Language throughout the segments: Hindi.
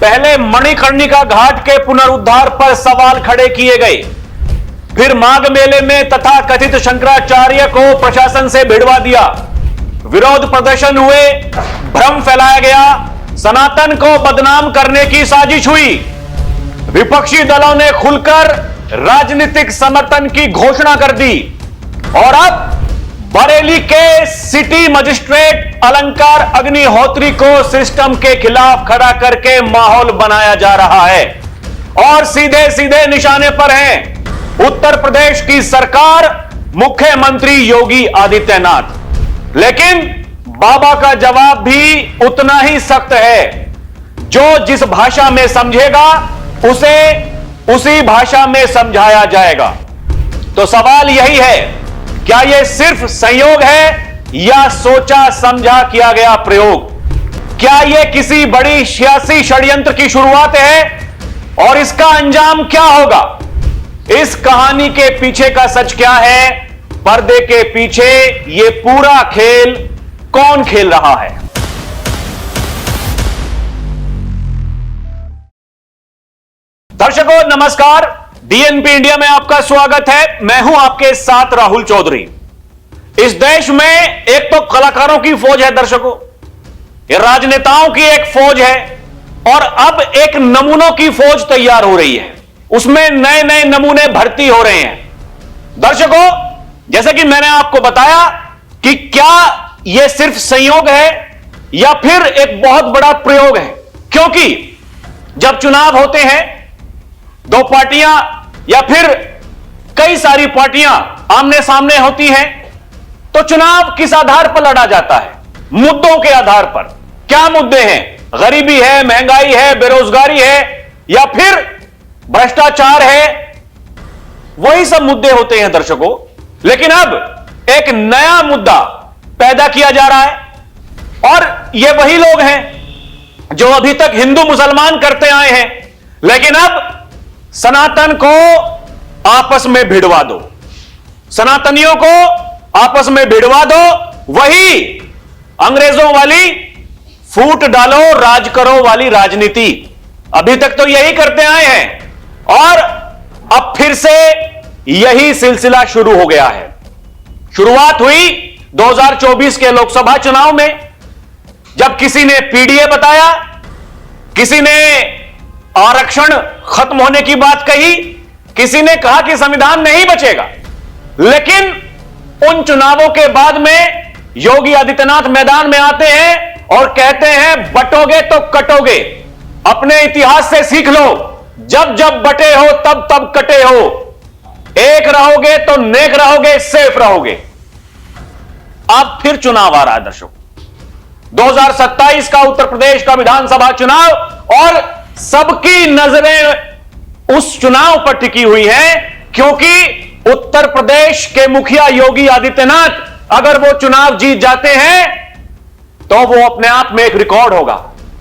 पहले मणिकर्णिका घाट के पुनरुद्धार पर सवाल खड़े किए गए, फिर माघ मेले में तथाकथित शंकराचार्य को प्रशासन से भिड़वा दिया, विरोध प्रदर्शन हुए, भ्रम फैलाया गया, सनातन को बदनाम करने की साजिश हुई, विपक्षी दलों ने खुलकर राजनीतिक समर्थन की घोषणा कर दी और अब बरेली के सिटी मजिस्ट्रेट अलंकार अग्निहोत्री को सिस्टम के खिलाफ खड़ा करके माहौल बनाया जा रहा है और सीधे सीधे निशाने पर हैं उत्तर प्रदेश की सरकार, मुख्यमंत्री योगी आदित्यनाथ। लेकिन बाबा का जवाब भी उतना ही सख्त है। जो जिस भाषा में समझेगा उसे उसी भाषा में समझाया जाएगा। तो सवाल यही है, क्या यह सिर्फ संयोग है या सोचा समझा किया गया प्रयोग? क्या यह किसी बड़ी सियासी षड्यंत्र की शुरुआत है और इसका अंजाम क्या होगा? इस कहानी के पीछे का सच क्या है? पर्दे के पीछे यह पूरा खेल कौन खेल रहा है? दर्शकों नमस्कार, डीएनपी इंडिया में आपका स्वागत है। मैं हूं आपके साथ राहुल चौधरी। इस देश में एक तो कलाकारों की फौज है दर्शकों, ये राजनेताओं की एक फौज है और अब एक नमूनों की फौज तैयार हो रही है। उसमें नए नए नमूने भर्ती हो रहे हैं। दर्शकों, जैसे कि मैंने आपको बताया कि क्या यह सिर्फ संयोग है या फिर एक बहुत बड़ा प्रयोग है, क्योंकि जब चुनाव होते हैं दो पार्टियां या फिर कई सारी पार्टियां आमने सामने होती हैं तो चुनाव किस आधार पर लड़ा जाता है? मुद्दों के आधार पर। क्या मुद्दे हैं? गरीबी है, महंगाई है, बेरोजगारी है या फिर भ्रष्टाचार है, वही सब मुद्दे होते हैं दर्शकों। लेकिन अब एक नया मुद्दा पैदा किया जा रहा है और ये वही लोग हैं जो अभी तक हिंदू मुसलमान करते आए हैं, लेकिन अब सनातन को आपस में भिड़वा दो, सनातनियों को आपस में भिड़वा दो। वही अंग्रेजों वाली फूट डालो राज करो वाली राजनीति अभी तक तो यही करते आए हैं और अब फिर से यही सिलसिला शुरू हो गया है। शुरुआत हुई 2024 के लोकसभा चुनाव में, जब किसी ने पीडीए बताया, किसी ने आरक्षण खत्म होने की बात कही, किसी ने कहा कि संविधान नहीं बचेगा। लेकिन उन चुनावों के बाद में योगी आदित्यनाथ मैदान में आते हैं और कहते हैं बटोगे तो कटोगे, अपने इतिहास से सीख लो, जब जब बटे हो तब तब कटे हो, एक रहोगे तो नेक रहोगे, सेफ रहोगे। अब फिर चुनाव आ रहा है दर्शकों, 2027 का उत्तर प्रदेश का विधानसभा चुनाव, और सबकी नजरें उस चुनाव पर टिकी हुई है क्योंकि उत्तर प्रदेश के मुखिया योगी आदित्यनाथ अगर वो चुनाव जीत जाते हैं तो वो अपने आप में एक रिकॉर्ड होगा।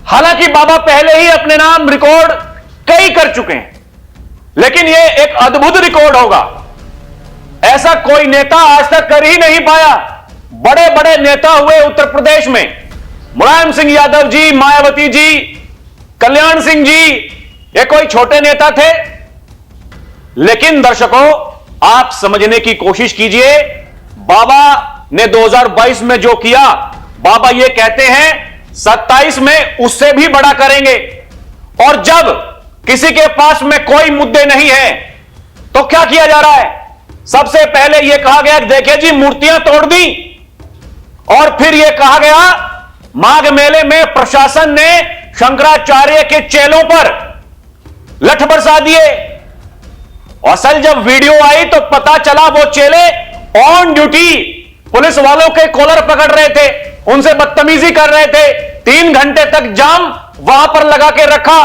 हालांकि बाबा पहले ही अपने नाम रिकॉर्ड कई कर चुके हैं, लेकिन ये एक अद्भुत रिकॉर्ड होगा। ऐसा कोई नेता आज तक कर ही नहीं पाया। बड़े बड़े नेता हुए उत्तर प्रदेश में, मुलायम सिंह यादव जी, मायावती जी, कल्याण सिंह जी, ये कोई छोटे नेता थे? लेकिन दर्शकों, आप समझने की कोशिश कीजिए, बाबा ने 2022 में जो किया, बाबा ये कहते हैं 27 में उससे भी बड़ा करेंगे। और जब किसी के पास में कोई मुद्दे नहीं है तो क्या किया जा रहा है? सबसे पहले यह कहा गया, देखिए जी मूर्तियां तोड़ दी, और फिर यह कहा गया माघ मेले में प्रशासन ने शंकराचार्य के चेलों पर लठ बरसा दिए। असल जब वीडियो आई तो पता चला वो चेले ऑन ड्यूटी पुलिस वालों के कॉलर पकड़ रहे थे, उनसे बदतमीजी कर रहे थे। 3 घंटे तक जाम वहां पर लगा के रखा।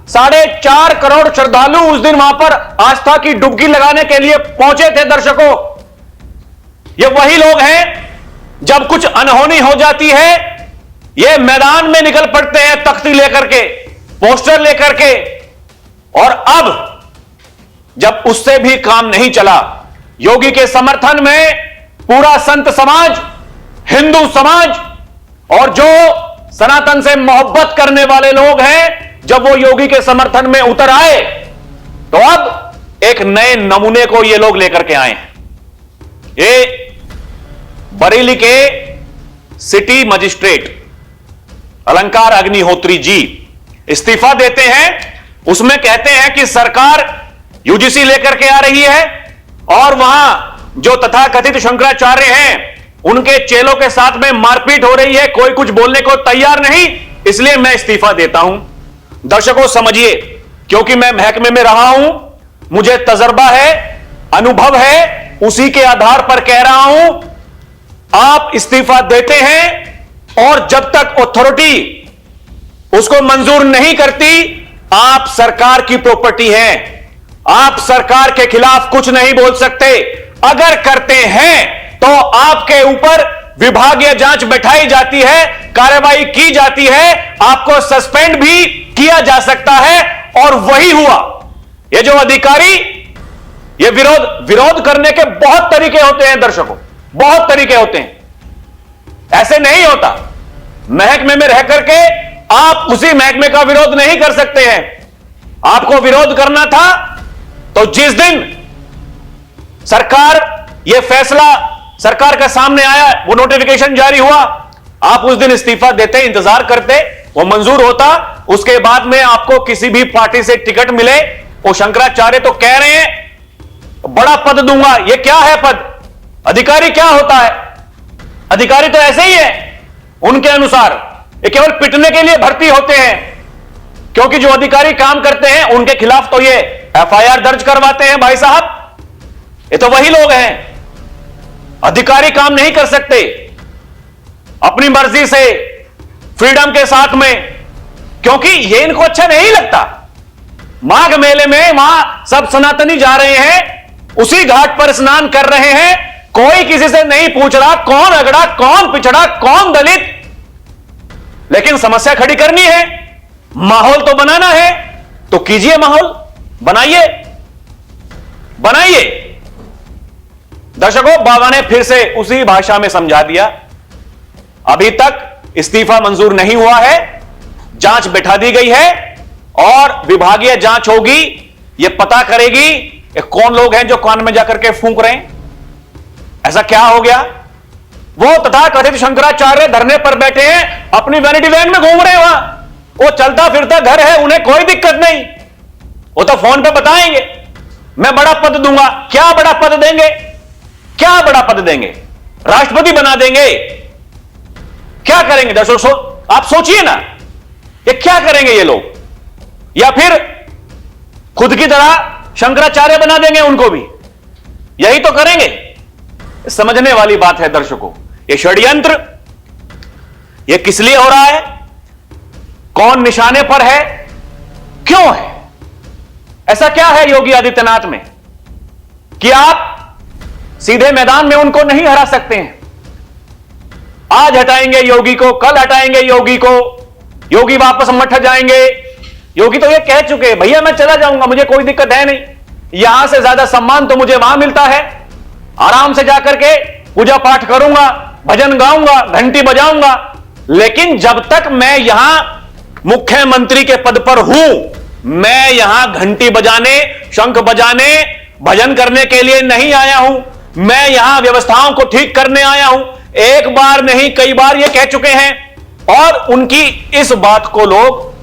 4.5 करोड़ श्रद्धालु उस दिन वहां पर आस्था की डुबकी लगाने के लिए पहुंचे थे। दर्शकों, ये वही लोग हैं, जब कुछ अनहोनी हो जाती है ये मैदान में निकल पड़ते हैं, तख्ती लेकर के, पोस्टर लेकर के। और अब जब उससे भी काम नहीं चला, योगी के समर्थन में पूरा संत समाज, हिंदू समाज और जो सनातन से मोहब्बत करने वाले लोग हैं जब वो योगी के समर्थन में उतर आए तो अब एक नए नमूने को ये लोग लेकर के आए हैं। ये बरेली के सिटी मजिस्ट्रेट अलंकार अग्निहोत्री जी इस्तीफा देते हैं। उसमें कहते हैं कि सरकार यूजीसी लेकर के आ रही है और वहां जो तथाकथित शंकराचार्य हैं उनके चेलों के साथ में मारपीट हो रही है, कोई कुछ बोलने को तैयार नहीं, इसलिए मैं इस्तीफा देता हूं। दर्शकों समझिए, क्योंकि मैं महकमे में रहा हूं, मुझे तजर्बा है, अनुभव है, उसी के आधार पर कह रहा हूं, आप इस्तीफा देते हैं और जब तक अथॉरिटी उसको मंजूर नहीं करती, आप सरकार की प्रॉपर्टी हैं, आप सरकार के खिलाफ कुछ नहीं बोल सकते। अगर करते हैं तो आपके ऊपर विभागीय जांच बैठाई जाती है, कार्रवाई की जाती है, आपको सस्पेंड भी किया जा सकता है। और वही हुआ। ये जो अधिकारी, ये विरोध करने के बहुत तरीके होते हैं दर्शकों, बहुत तरीके होते हैं, ऐसे नहीं होता। महकमे में रह करके आप उसी महकमे का विरोध नहीं कर सकते हैं। आपको विरोध करना था तो जिस दिन सरकार, यह फैसला सरकार का सामने आया, वो नोटिफिकेशन जारी हुआ, आप उस दिन इस्तीफा देते, इंतजार करते, वो मंजूर होता, उसके बाद में आपको किसी भी पार्टी से टिकट मिले। वो शंकराचार्य तो कह रहे हैं बड़ा पद दूंगा। ये क्या है पद? अधिकारी क्या होता है? अधिकारी तो ऐसे ही है उनके अनुसार, ये केवल पिटने के लिए भर्ती होते हैं, क्योंकि जो अधिकारी काम करते हैं उनके खिलाफ तो ये एफआईआर दर्ज करवाते हैं। भाई साहब, ये तो वही लोग हैं। अधिकारी काम नहीं कर सकते अपनी मर्जी से, फ्रीडम के साथ में, क्योंकि ये इनको अच्छा नहीं लगता। माघ मेले में वहां सब सनातनी जा रहे हैं, उसी घाट पर स्नान कर रहे हैं, कोई किसी से नहीं पूछ रहा कौन अगड़ा, कौन पिछड़ा, कौन दलित, लेकिन समस्या खड़ी करनी है, माहौल तो बनाना है। तो कीजिए, माहौल बनाइए, बनाइए। दर्शकों, बाबा ने फिर से उसी भाषा में समझा दिया। अभी तक इस्तीफा मंजूर नहीं हुआ है, जांच बैठा दी गई है और विभागीय जांच होगी, यह पता करेगी कि कौन लोग हैं जो कान में जाकर के फूंक रहे हैं। ऐसा क्या हो गया? वो तथाकथित शंकराचार्य धरने पर बैठे हैं, अपनी वैनिटी वैन में घूम रहे हैं, वहां वो चलता फिरता घर है, उन्हें कोई दिक्कत नहीं। वो तो फोन पे बताएंगे मैं बड़ा पद दूंगा। क्या बड़ा पद देंगे? क्या बड़ा पद देंगे? राष्ट्रपति बना देंगे? क्या करेंगे? दर्शकों, आप सोचिए ना, ये क्या करेंगे ये लोग? या फिर खुद की तरह शंकराचार्य बना देंगे उनको भी? यही तो करेंगे। समझने वाली बात है दर्शकों, ये षड्यंत्र, ये किस लिए हो रहा है, कौन निशाने पर है, क्यों है? ऐसा क्या है योगी आदित्यनाथ में कि आप सीधे मैदान में उनको नहीं हरा सकते हैं? आज हटाएंगे योगी को, कल हटाएंगे योगी को, योगी वापस मठ जाएंगे। योगी तो ये कह चुके हैं, भैया मैं चला जाऊंगा, मुझे कोई दिक्कत है नहीं, यहां से ज्यादा सम्मान तो मुझे वहां मिलता है, आराम से जाकर के पूजा पाठ करूंगा, भजन गाऊंगा, घंटी बजाऊंगा। लेकिन जब तक मैं यहां मुख्यमंत्री के पद पर हूं, मैं यहां घंटी बजाने, शंख बजाने, भजन करने के लिए नहीं आया हूं। मैं यहां व्यवस्थाओं को ठीक करने आया हूं। एक बार नहीं, कई बार ये कह चुके हैं और उनकी इस बात को लोग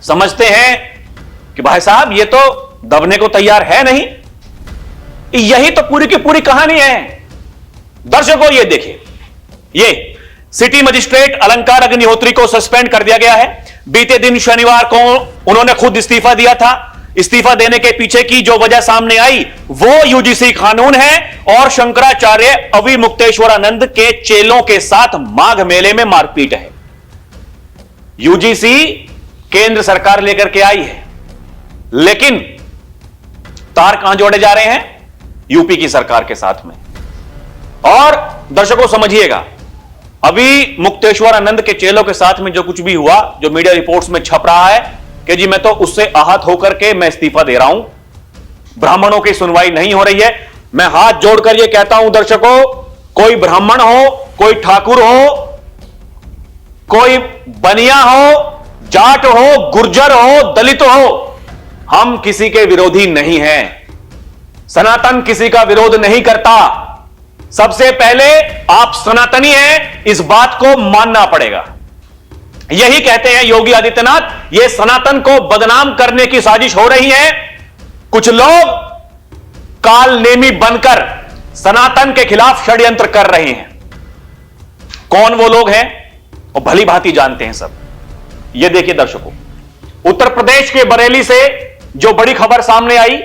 समझते हैं कि भाई साहब ये तो दबने को तैयार है नहीं। यही तो पूरी की पूरी कहानी है। दर्शकों, ये देखिए, ये सिटी मजिस्ट्रेट अलंकार अग्निहोत्री को सस्पेंड कर दिया गया है। बीते दिन शनिवार को उन्होंने खुद इस्तीफा दिया था। इस्तीफा देने के पीछे की जो वजह सामने आई वो यूजीसी कानून है और शंकराचार्य अवि मुक्तेश्वरानंद के चेलों के साथ माघ मेले में मारपीट है। यूजीसी केंद्र सरकार लेकर के आई है, लेकिन तार कहां जोड़े जा रहे हैं? यूपी की सरकार के साथ में। और दर्शकों समझिएगा, अभी मुक्तेश्वरानंद के चेलों के साथ में जो कुछ भी हुआ, जो मीडिया रिपोर्ट्स में छप रहा है कि जी मैं तो उससे आहत होकर के मैं इस्तीफा दे रहा हूं, ब्राह्मणों की सुनवाई नहीं हो रही है। मैं हाथ जोड़कर यह कहता हूं दर्शकों, कोई ब्राह्मण हो, कोई ठाकुर हो, कोई बनिया हो, जाट हो, गुर्जर हो, दलित हो, हम किसी के विरोधी नहीं हैं। सनातन किसी का विरोध नहीं करता। सबसे पहले आप सनातनी हैं, इस बात को मानना पड़ेगा। यही कहते हैं योगी आदित्यनाथ, यह सनातन को बदनाम करने की साजिश हो रही है। कुछ लोग काल नेमी बनकर सनातन के खिलाफ षड्यंत्र कर रहे हैं। कौन वो लोग हैं, वो भली भांति जानते हैं सब। ये देखिए दर्शकों, उत्तर प्रदेश के बरेली से जो बड़ी खबर सामने आई,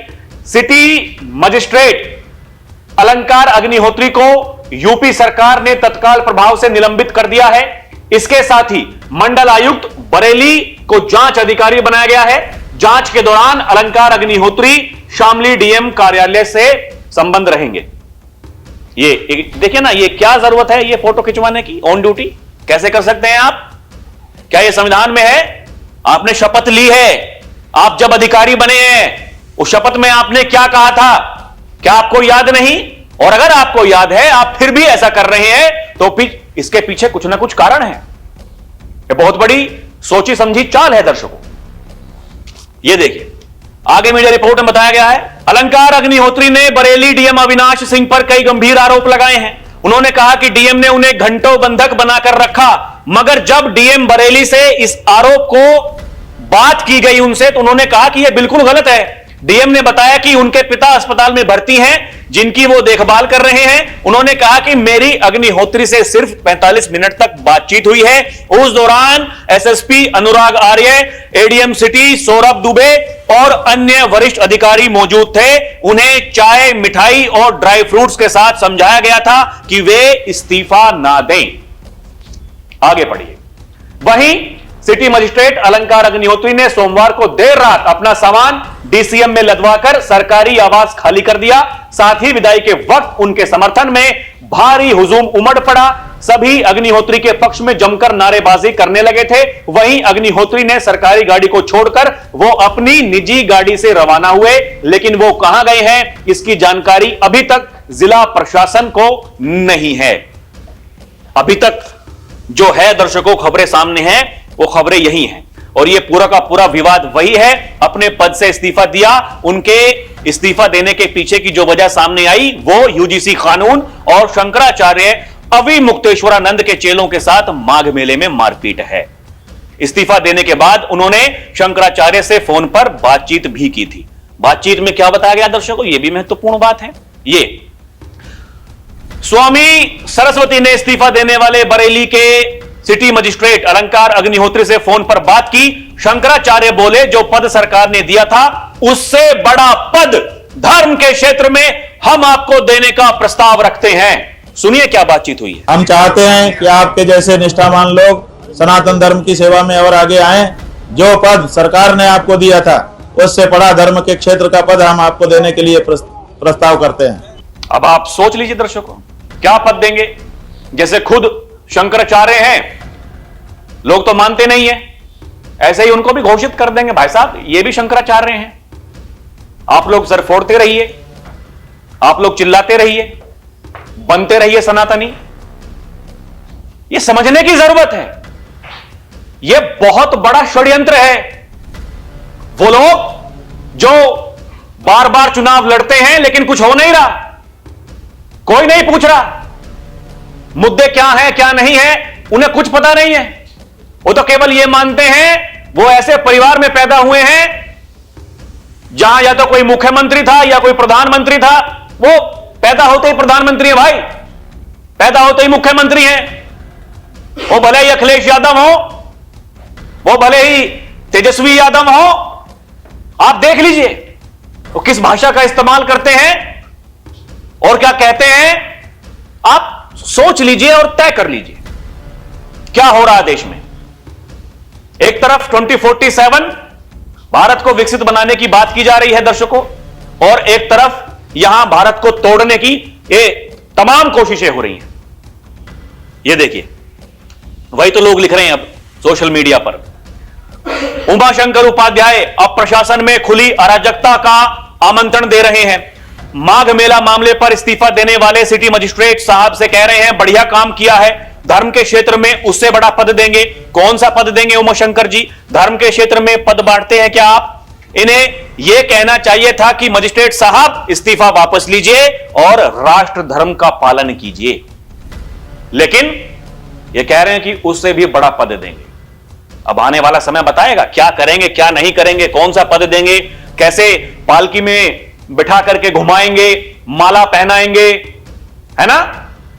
सिटी मजिस्ट्रेट अलंकार अग्निहोत्री को यूपी सरकार ने तत्काल प्रभाव से निलंबित कर दिया है। इसके साथ ही मंडल आयुक्त बरेली को जांच अधिकारी बनाया गया है। जांच के दौरान अलंकार अग्निहोत्री शामली डीएम कार्यालय से संबंध रहेंगे। ये देखिए ना, ये क्या जरूरत है ये फोटो खिंचवाने की ऑन ड्यूटी? कैसे कर सकते हैं आप? क्या ये संविधान में है? आपने शपथ ली है, आप जब अधिकारी बने हैं, उस शपथ में आपने क्या कहा था? क्या आपको याद नहीं? और अगर आपको याद है, आप फिर भी ऐसा कर रहे हैं, तो इसके पीछे कुछ ना कुछ कारण है। ये बहुत बड़ी सोची समझी चाल है दर्शकों। ये देखिए, आगे मीडिया रिपोर्ट में बताया गया है, अलंकार अग्निहोत्री ने बरेली डीएम अविनाश सिंह पर कई गंभीर आरोप लगाए हैं। उन्होंने कहा कि डीएम ने उन्हें घंटों बंधक बनाकर रखा, मगर जब डीएम बरेली से इस आरोप को बात की गई उनसे, तो उन्होंने कहा कि यह बिल्कुल गलत है। डीएम ने बताया कि उनके पिता अस्पताल में भर्ती हैं, जिनकी वो देखभाल कर रहे हैं। उन्होंने कहा कि मेरी अग्निहोत्री से सिर्फ 45 मिनट तक बातचीत हुई है। उस दौरान SSP Anurag Arya, ADM city Saurabh Dubey और अन्य वरिष्ठ अधिकारी मौजूद थे। उन्हें चाय, मिठाई और ड्राई फ्रूट्स के साथ समझाया गया था कि वे इस्तीफा ना दें। आगे पढ़िए। वहीं सिटी मजिस्ट्रेट अलंकार अग्निहोत्री ने सोमवार को देर रात अपना सामान डीसीएम में लदवाकर सरकारी आवास खाली कर दिया। साथ ही विदाई के वक्त उनके समर्थन में भारी हुजूम उमड़ पड़ा। सभी अग्निहोत्री के पक्ष में जमकर नारेबाजी करने लगे थे। वहीं अग्निहोत्री ने सरकारी गाड़ी को छोड़कर वो अपनी निजी गाड़ी से रवाना हुए, लेकिन वो कहां गए हैं, इसकी जानकारी अभी तक जिला प्रशासन को नहीं है। अभी तक जो है दर्शकों, खबरें सामने हैं, वो खबरें यही हैं। और ये पूरा का पूरा विवाद वही है। अपने पद से इस्तीफा दिया, उनके इस्तीफा देने के पीछे की जो वजह सामने आई, वो यूजीसी कानून और शंकराचार्य अवि मुक्तेश्वरानंद के चेलों के साथ माघ मेले में मारपीट है। इस्तीफा देने के बाद उन्होंने शंकराचार्य से फोन पर बातचीत भी की थी। बातचीत में क्या बताया गया दर्शकों, यह भी महत्वपूर्ण बात है। ये स्वामी सरस्वती ने इस्तीफा देने वाले बरेली के सिटी मजिस्ट्रेट अलंकार अग्निहोत्री से फोन पर बात की। शंकराचार्य बोले, जो पद सरकार ने दिया था उससे बड़ा पद धर्म के क्षेत्र में हम आपको देने का प्रस्ताव रखते हैं। सुनिए क्या बातचीत हुई है। हम चाहते हैं कि आपके जैसे निष्ठावान लोग सनातन धर्म की सेवा में और आगे आएं। जो पद सरकार ने आपको दिया था उससे बड़ा धर्म के क्षेत्र का पद हम आपको देने के लिए प्रस्ताव करते हैं। अब आप सोच लीजिए दर्शकों, क्या पद देंगे? जैसे खुद शंकराचार्य हैं, लोग तो मानते नहीं है, ऐसे ही उनको भी घोषित कर देंगे, भाई साहब ये भी शंकराचार्य हैं। आप लोग सर फोड़ते रहिए, आप लोग चिल्लाते रहिए, बनते रहिए सनातनी। ये समझने की जरूरत है, ये बहुत बड़ा षड्यंत्र है। वो लोग जो बार बार चुनाव लड़ते हैं लेकिन कुछ हो नहीं रहा, कोई नहीं पूछ रहा मुद्दे क्या हैं क्या नहीं है, उन्हें कुछ पता नहीं है। वो तो केवल ये मानते हैं वो ऐसे परिवार में पैदा हुए हैं जहां या तो कोई मुख्यमंत्री था या कोई प्रधानमंत्री था। वो पैदा होते ही प्रधानमंत्री है भाई, पैदा होते ही मुख्यमंत्री हैं। वो भले ही अखिलेश यादव हो, वो भले ही तेजस्वी यादव हो, आप देख लीजिए वो किस भाषा का इस्तेमाल करते हैं और क्या कहते हैं। आप सोच लीजिए और तय कर लीजिए क्या हो रहा है देश में। एक तरफ 2047 भारत को विकसित बनाने की बात की जा रही है दर्शकों, और एक तरफ यहां भारत को तोड़ने की ये तमाम कोशिशें हो रही हैं। ये देखिए, वही तो लोग लिख रहे हैं अब सोशल मीडिया पर। उमाशंकर उपाध्याय अब प्रशासन में खुली अराजकता का आमंत्रण दे रहे हैं। माघ मेला मामले पर इस्तीफा देने वाले सिटी मजिस्ट्रेट साहब से कह रहे हैं बढ़िया काम किया है, धर्म के क्षेत्र में उससे बड़ा पद देंगे। कौन सा पद देंगे उमाशंकर जी? धर्म के क्षेत्र में पद बांटते हैं क्या आप? इन्हें यह कहना चाहिए था कि मजिस्ट्रेट साहब इस्तीफा वापस लीजिए और राष्ट्र धर्म का पालन कीजिए, लेकिन यह कह रहे हैं कि उससे भी बड़ा पद देंगे। अब आने वाला समय बताएगा क्या करेंगे, क्या नहीं करेंगे, कौन सा पद देंगे, कैसे पालकी में बिठा करके घुमाएंगे, माला पहनाएंगे, है ना,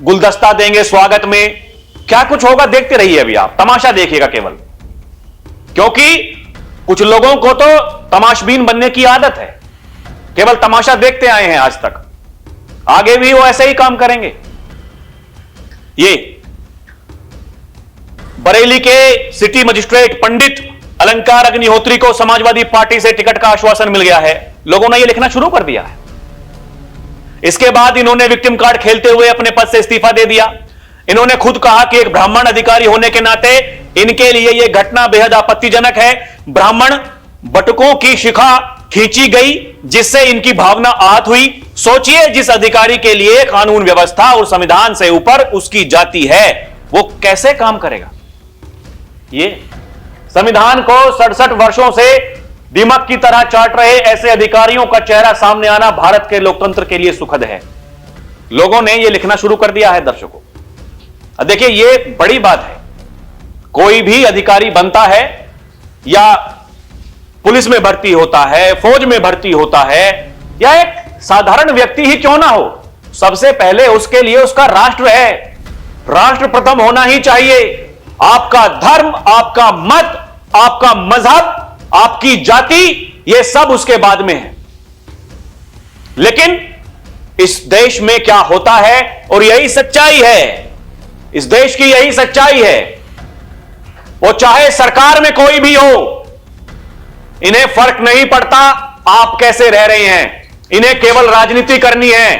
गुलदस्ता देंगे स्वागत में, क्या कुछ होगा देखते रहिए। अभी आप तमाशा देखिएगा केवल, क्योंकि कुछ लोगों को तो तमाशबीन बनने की आदत है, केवल तमाशा देखते आए हैं आज तक, आगे भी वो ऐसे ही काम करेंगे। ये बरेली के सिटी मजिस्ट्रेट पंडित अलंकार अग्निहोत्री को समाजवादी पार्टी से टिकट का आश्वासन मिल गया है। लोगों ने यह लिखना शुरू कर दिया है। इसके बाद इन्होंने विक्टिम कार्ड खेलते हुए अपने पद से इस्तीफा दे दिया। इन्होंने खुद कहा कि एक ब्राह्मण अधिकारी होने के नाते इनके लिए यह घटना बेहद आपत्तिजनक है। ब्राह्मण बटुकों की शिखा खींची गई जिससे इनकी भावना आहत हुई। सोचिए, जिस अधिकारी के लिए कानून व्यवस्था और संविधान से ऊपर उसकी जाति है, वो कैसे काम करेगा। ये संविधान को 67 वर्षों से दीमक की तरह चाट रहे ऐसे अधिकारियों का चेहरा सामने आना भारत के लोकतंत्र के लिए सुखद है। लोगों ने यह लिखना शुरू कर दिया है दर्शकों। अब देखिए, यह बड़ी बात है। कोई भी अधिकारी बनता है या पुलिस में भर्ती होता है, फौज में भर्ती होता है, या एक साधारण व्यक्ति ही क्यों ना हो, सबसे पहले उसके लिए उसका राष्ट्र है। राष्ट्र प्रथम होना ही चाहिए। आपका धर्म, आपका मत, आपका मजहब, आपकी जाति, यह सब उसके बाद में है। लेकिन इस देश में क्या होता है, और यही सच्चाई है, इस देश की यही सच्चाई है, वो चाहे सरकार में कोई भी हो, इन्हें फर्क नहीं पड़ता आप कैसे रह रहे हैं। इन्हें केवल राजनीति करनी है,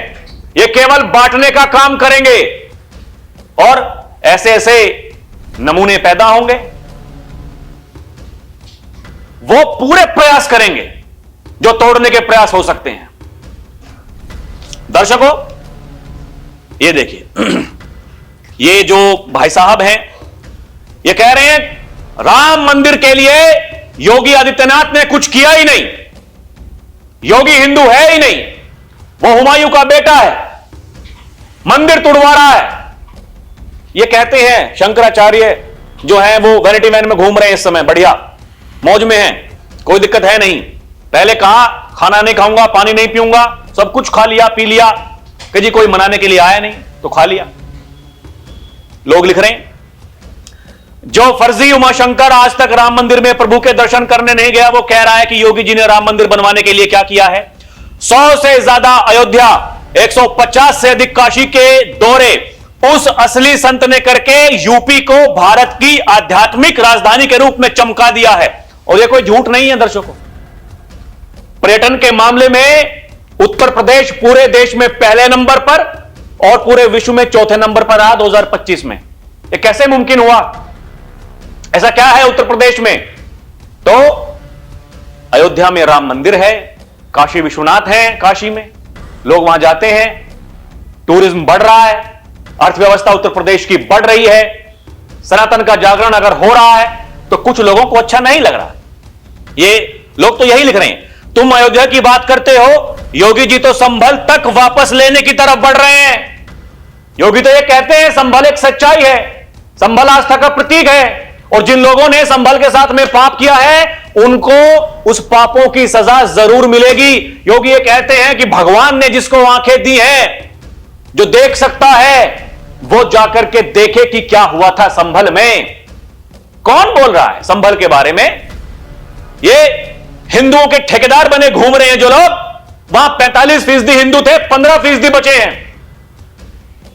ये केवल बांटने का काम करेंगे, और ऐसे ऐसे नमूने पैदा होंगे। वो पूरे प्रयास करेंगे जो तोड़ने के प्रयास हो सकते हैं। दर्शकों, ये देखिए, ये जो भाई साहब हैं, ये कह रहे हैं राम मंदिर के लिए योगी आदित्यनाथ ने कुछ किया ही नहीं। योगी हिंदू है ही नहीं, वो हुमायूं का बेटा है, मंदिर तुड़वा रहा है। ये कहते हैं शंकराचार्य जो है वो वैनिटी वैन में घूम रहे हैं इस समय, बढ़िया मौज में हैं, कोई दिक्कत है नहीं। पहले कहा खाना नहीं खाऊंगा, पानी नहीं पीऊंगा, सब कुछ खा लिया पी लिया, कि जी कोई मनाने के लिए आया नहीं तो खा लिया। लोग लिख रहे हैं जो फर्जी उमाशंकर आज तक राम मंदिर में प्रभु के दर्शन करने नहीं गया, वो कह रहा है कि योगी जी ने राम मंदिर बनवाने के लिए क्या किया है। 100 से ज्यादा अयोध्या, 150 से अधिक काशी के दौरे उस असली संत ने करके यूपी को भारत की आध्यात्मिक राजधानी के रूप में चमका दिया है। और यह कोई झूठ नहीं है दर्शकों। पर्यटन के मामले में उत्तर प्रदेश पूरे देश में पहले नंबर पर और पूरे विश्व में चौथे नंबर पर रहा 2025 में। यह कैसे मुमकिन हुआ? ऐसा क्या है उत्तर प्रदेश में? तो अयोध्या में राम मंदिर है, काशी विश्वनाथ है, काशी में लोग वहां जाते हैं, टूरिज्म बढ़ रहा है, अर्थव्यवस्था उत्तर प्रदेश की बढ़ रही है। सनातन का जागरण अगर हो रहा है तो कुछ लोगों को अच्छा नहीं लग रहा। ये लोग तो यही लिख रहे हैं, तुम अयोध्या की बात करते हो, योगी जी तो संभल तक वापस लेने की तरफ बढ़ रहे हैं। योगी तो ये कहते हैं संभल एक सच्चाई है, संभल आस्था का प्रतीक है, और जिन लोगों ने संभल के साथ में पाप किया है उनको उस पापों की सजा जरूर मिलेगी। योगी ये कहते हैं कि भगवान ने जिसको आंखें दी हैं, जो देख सकता है वो जाकर के देखे कि क्या हुआ था संभल में। कौन बोल रहा है संभल के बारे में? ये हिंदुओं के ठेकेदार बने घूम रहे हैं जो लोग। वहां 45% हिंदू थे, 15% बचे हैं,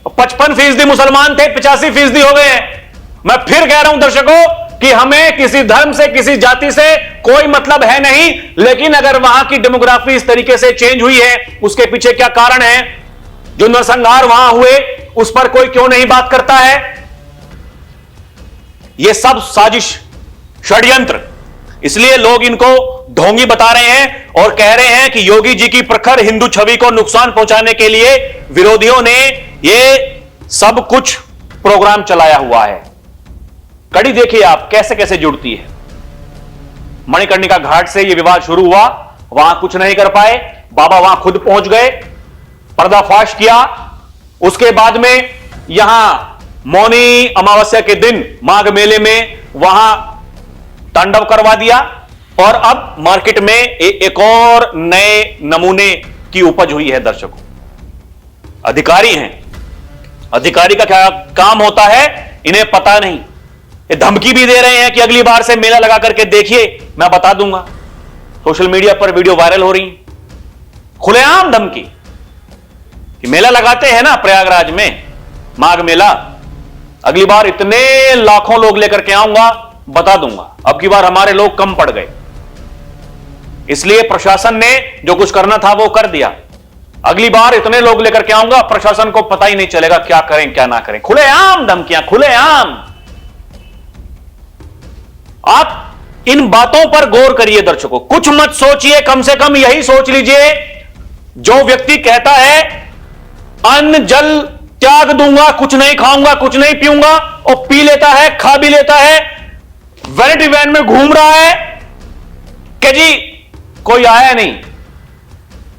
55% मुसलमान थे, 85% हो गए हैं। मैं फिर कह रहा हूं दर्शकों कि हमें किसी धर्म से, किसी जाति से कोई मतलब है नहीं, लेकिन अगर वहां की डेमोग्राफी इस तरीके से चेंज हुई है, उसके पीछे क्या कारण है? जो नरसंहार वहां हुए उस पर कोई क्यों नहीं बात करता है? यह सब साजिश, षड्यंत्र। इसलिए लोग इनको ढोंगी बता रहे हैं और कह रहे हैं कि योगी जी की प्रखर हिंदू छवि को नुकसान पहुंचाने के लिए विरोधियों ने यह सब कुछ प्रोग्राम चलाया हुआ है। कड़ी देखिए आप कैसे कैसे जुड़ती है। मणिकर्णिका घाट से यह विवाद शुरू हुआ, वहां कुछ नहीं कर पाए, बाबा वहां खुद पहुंच गए, पर्दाफाश किया। उसके बाद में यहां मौनी अमावस्या के दिन माघ मेले में वहां तांडव करवा दिया, और अब मार्केट में एक और नए नमूने की उपज हुई है। दर्शकों, अधिकारी हैं, अधिकारी का क्या काम होता है इन्हें पता नहीं। ये धमकी भी दे रहे हैं कि अगली बार से मेला लगा करके देखिए, मैं बता दूंगा। सोशल मीडिया पर वीडियो वायरल हो रही, खुलेआम धमकी कि मेला लगाते हैं ना प्रयागराज में माघ मेला, अगली बार इतने लाखों लोग लेकर के आऊंगा, बता दूंगा। अब की बार हमारे लोग कम पड़ गए, इसलिए प्रशासन ने जो कुछ करना था वो कर दिया। अगली बार इतने लोग लेकर के आऊंगा, प्रशासन को पता ही नहीं चलेगा क्या करें क्या ना करें। खुलेआम धमकियां, खुलेआम। आप इन बातों पर गौर करिए दर्शकों, कुछ मत सोचिए, कम से कम यही सोच लीजिए, जो व्यक्ति कहता है अन्न जल त्याग दूंगा, कुछ नहीं खाऊंगा, कुछ नहीं पीऊंगा, और पी लेता है, खा भी लेता है, वैनिटी वैन में घूम रहा है कि जी कोई आया नहीं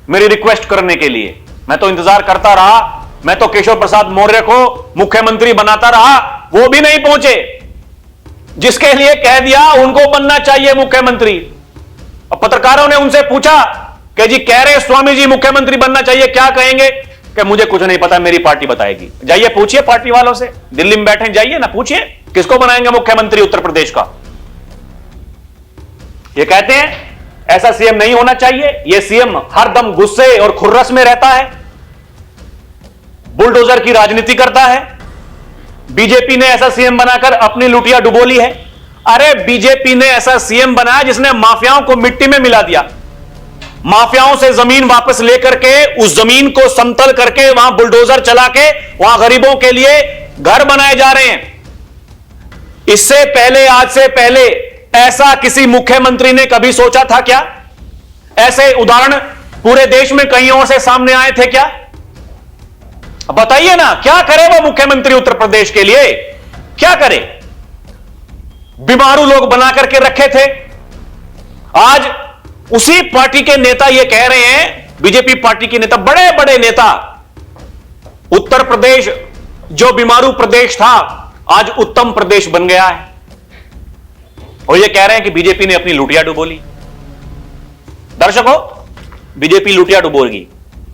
मेरी रिक्वेस्ट करने के लिए, मैं तो इंतजार करता रहा, मैं तो केशव प्रसाद मौर्य को मुख्यमंत्री बनाता रहा, वो भी नहीं पहुंचे। जिसके लिए कह दिया उनको बनना चाहिए मुख्यमंत्री। अब पत्रकारों ने उनसे पूछा कि जी कह रहे स्वामी जी मुख्यमंत्री बनना चाहिए, क्या कहेंगे? कि मुझे कुछ नहीं पता, मेरी पार्टी बताएगी। जाइए पूछिए पार्टी वालों से, दिल्ली में बैठे जाइए ना, पूछिए किसको बनाएंगे मुख्यमंत्री उत्तर प्रदेश का। ये कहते हैं ऐसा सीएम नहीं होना चाहिए, ये सीएम हरदम गुस्से और खुर्रस में रहता है, बुलडोजर की राजनीति करता है। बीजेपी ने ऐसा सीएम बनाकर अपनी लुटिया डुबोली है। अरे बीजेपी ने ऐसा सीएम बनाया जिसने माफियाओं को मिट्टी में मिला दिया, माफियाओं से जमीन वापस लेकर के उस जमीन को समतल करके वहां बुलडोजर चला के वहां गरीबों के लिए घर बनाए जा रहे हैं। इससे पहले, आज से पहले ऐसा किसी मुख्यमंत्री ने कभी सोचा था क्या? ऐसे उदाहरण पूरे देश में कहीं और से सामने आए थे क्या? बताइए ना, क्या करे वो मुख्यमंत्री उत्तर प्रदेश के लिए? क्या करे? बीमारू लोग बना करके रखे थे। आज उसी पार्टी के नेता ये कह रहे हैं, बीजेपी पार्टी के नेता, बड़े बड़े नेता, उत्तर प्रदेश जो बीमारू प्रदेश था आज उत्तम प्रदेश बन गया है, और ये कह रहे हैं कि बीजेपी ने अपनी लुटिया डुबोली। दर्शकों, बीजेपी लुटिया डुबोगी,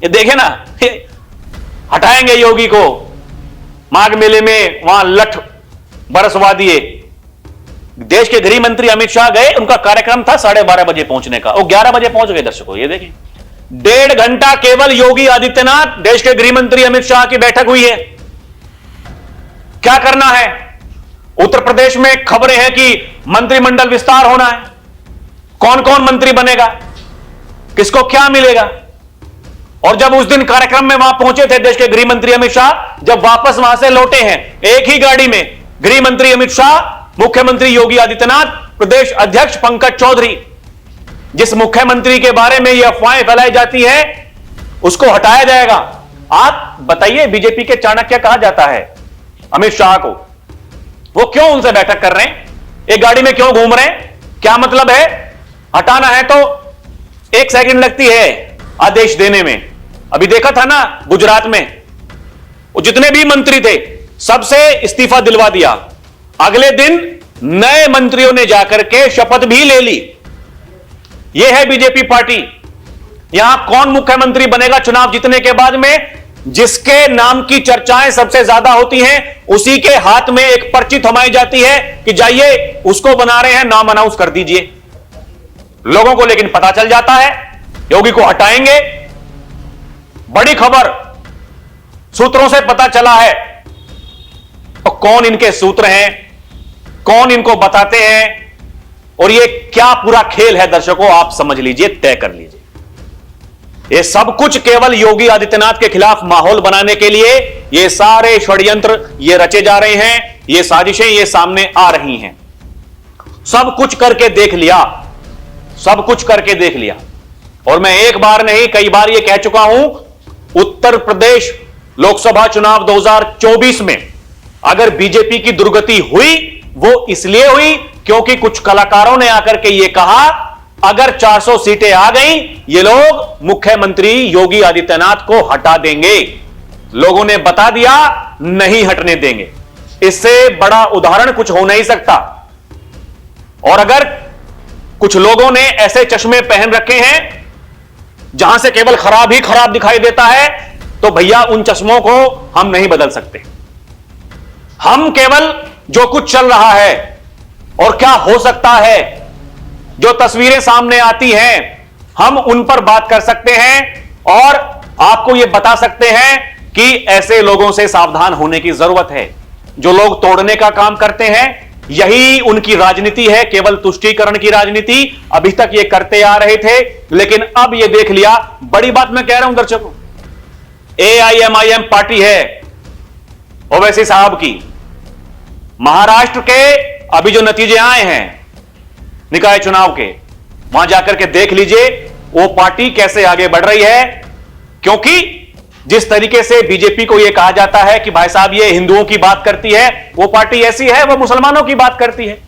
ये देखे ना, हटाएंगे योगी को, माघ मेले में वहां लठ बरसवा दिए। देश के गृह मंत्री अमित शाह गए, उनका कार्यक्रम था 12:30 बजे पहुंचने का, वो 11 बजे पहुंच गए। दर्शकों ये देखिए, 1.5 घंटा केवल योगी आदित्यनाथ, देश के गृह मंत्री अमित शाह की बैठक हुई है। क्या करना है? उत्तर प्रदेश में खबरें हैं कि मंत्रिमंडल विस्तार होना है, कौन कौन मंत्री बनेगा, किसको क्या मिलेगा। और जब उस दिन कार्यक्रम में वहां पहुंचे थे देश के गृह मंत्री अमित शाह, जब वापस वहां से लौटे हैं एक ही गाड़ी में, गृह मंत्री अमित शाह, मुख्यमंत्री योगी आदित्यनाथ, प्रदेश अध्यक्ष पंकज चौधरी, जिस मुख्यमंत्री के बारे में यह अफवाहें फैलाई जाती है उसको हटाया जाएगा। आप बताइए, बीजेपी के चाणक्य कहा जाता है अमित शाह को, वो क्यों उनसे बैठक कर रहे हैं? एक गाड़ी में क्यों घूम रहे हैं? क्या मतलब है? हटाना है तो 1 सेकंड लगती है आदेश देने में। अभी देखा था ना गुजरात में, वो जितने भी मंत्री थे सबसे इस्तीफा दिलवा दिया। अगले दिन नए मंत्रियों ने जाकर के शपथ भी ले ली। यह है बीजेपी पार्टी। यहां कौन मुख्यमंत्री बनेगा चुनाव जीतने के बाद में? जिसके नाम की चर्चाएं सबसे ज्यादा होती हैं, उसी के हाथ में एक पर्ची थमाई जाती है कि जाइए उसको बना रहे हैं, नाम अनाउंस कर दीजिए। लोगों को लेकिन पता चल जाता है योगी को हटाएंगे। बड़ी खबर सूत्रों से पता चला है, तो कौन इनके सूत्र हैं, कौन इनको बताते हैं, और ये क्या पूरा खेल है दर्शकों, आप समझ लीजिए, तय कर लीजिए। ये सब कुछ केवल योगी आदित्यनाथ के खिलाफ माहौल बनाने के लिए ये सारे षड्यंत्र ये रचे जा रहे हैं, ये साजिशें ये सामने आ रही हैं। सब कुछ करके देख लिया, सब कुछ करके देख लिया। और मैं एक बार नहीं कई बार ये कह चुका हूं, उत्तर प्रदेश लोकसभा चुनाव 2024 में अगर बीजेपी की दुर्गति हुई वो इसलिए हुई क्योंकि कुछ कलाकारों ने आकर के यह कहा अगर 400 सीटें आ गई ये लोग मुख्यमंत्री योगी आदित्यनाथ को हटा देंगे। लोगों ने बता दिया नहीं हटने देंगे। इससे बड़ा उदाहरण कुछ हो नहीं सकता। और अगर कुछ लोगों ने ऐसे चश्मे पहन रखे हैं जहां से केवल खराब ही खराब दिखाई देता है, तो भैया उन चश्मों को हम नहीं बदल सकते। हम केवल जो कुछ चल रहा है और क्या हो सकता है, जो तस्वीरें सामने आती हैं, हम उन पर बात कर सकते हैं और आपको यह बता सकते हैं कि ऐसे लोगों से सावधान होने की जरूरत है। जो लोग तोड़ने का काम करते हैं यही उनकी राजनीति है, केवल तुष्टीकरण की राजनीति। अभी तक ये करते आ रहे थे, लेकिन अब ये देख लिया। बड़ी बात मैं कह रहा हूं दर्शकों, AIMIM पार्टी है ओवैसी साहब की। महाराष्ट्र के अभी जो नतीजे आए हैं निकाय चुनाव के, वहां जाकर के देख लीजिए वो पार्टी कैसे आगे बढ़ रही है। क्योंकि जिस तरीके से बीजेपी को यह कहा जाता है कि भाई साहब ये हिंदुओं की बात करती है, वो पार्टी ऐसी है वो मुसलमानों की बात करती है।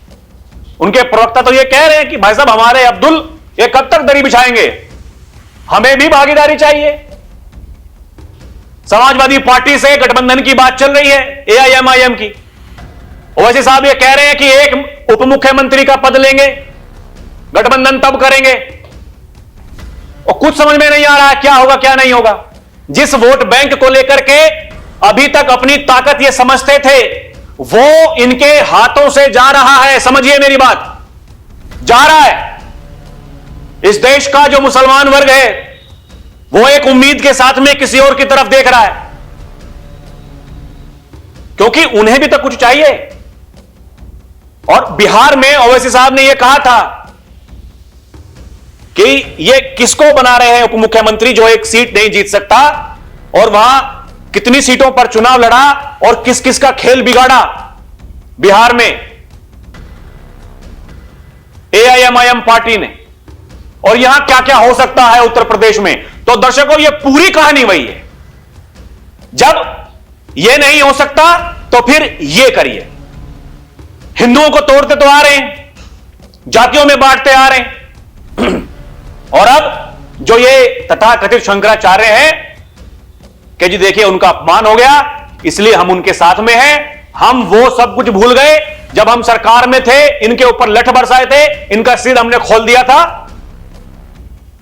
उनके प्रवक्ता तो ये कह रहे हैं कि भाई साहब हमारे अब्दुल ये कब तक दरी बिछाएंगे, हमें भी भागीदारी चाहिए। समाजवादी पार्टी से गठबंधन की बात चल रही है AIMIM की। ओवैसी साहब ये कह रहे हैं कि एक उप मुख्यमंत्री का पद लेंगे, गठबंधन तब करेंगे। और कुछ समझ में नहीं आ रहा है क्या होगा क्या नहीं होगा। जिस वोट बैंक को लेकर के अभी तक अपनी ताकत ये समझते थे, वो इनके हाथों से जा रहा है। समझिए मेरी बात, जा रहा है। इस देश का जो मुसलमान वर्ग है वो एक उम्मीद के साथ में किसी और की तरफ देख रहा है, क्योंकि उन्हें भी तो कुछ चाहिए। और बिहार में ओवैसी साहब ने यह कहा था कि ये किसको बना रहे हैं उप मुख्यमंत्री जो एक सीट नहीं जीत सकता, और वहां कितनी सीटों पर चुनाव लड़ा और किस किस का खेल बिगाड़ा बिहार में AIMIM पार्टी ने, और यहां क्या क्या हो सकता है उत्तर प्रदेश में। तो दर्शकों ये पूरी कहानी वही है। जब ये नहीं हो सकता तो फिर ये करिए। हिंदुओं को तोड़ते तो आ रहे हैं, जातियों में बांटते आ रहे हैं, और अब जो ये तथाकथित शंकराचार्य हैं कि जी देखिए उनका अपमान हो गया इसलिए हम उनके साथ में हैं। हम वो सब कुछ भूल गए जब हम सरकार में थे, इनके ऊपर लठ बरसाए थे, इनका सिर हमने खोल दिया था,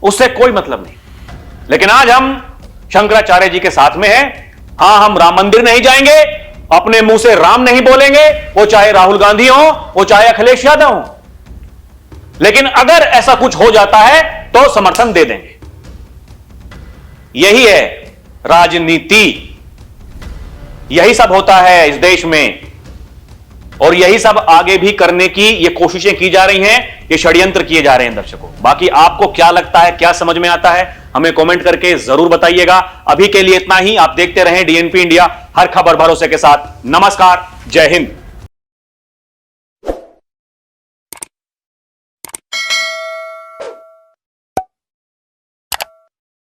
उससे कोई मतलब नहीं। लेकिन आज हम शंकराचार्य जी के साथ में हैं। हां, हम राम मंदिर नहीं जाएंगे, अपने मुंह से राम नहीं बोलेंगे, वो चाहे राहुल गांधी हो, वो चाहे अखिलेश यादव हो। लेकिन अगर ऐसा कुछ हो जाता है तो समर्थन दे देंगे। यही है राजनीति, यही सब होता है इस देश में, और यही सब आगे भी करने की ये कोशिशें की जा रही हैं, ये षड्यंत्र किए जा रहे हैं दर्शकों। बाकी आपको क्या लगता है, क्या समझ में आता है, हमें कमेंट करके जरूर बताइएगा। अभी के लिए इतना ही। आप देखते रहें DNP इंडिया, हर खबर भरोसे के साथ। नमस्कार, जय हिंद।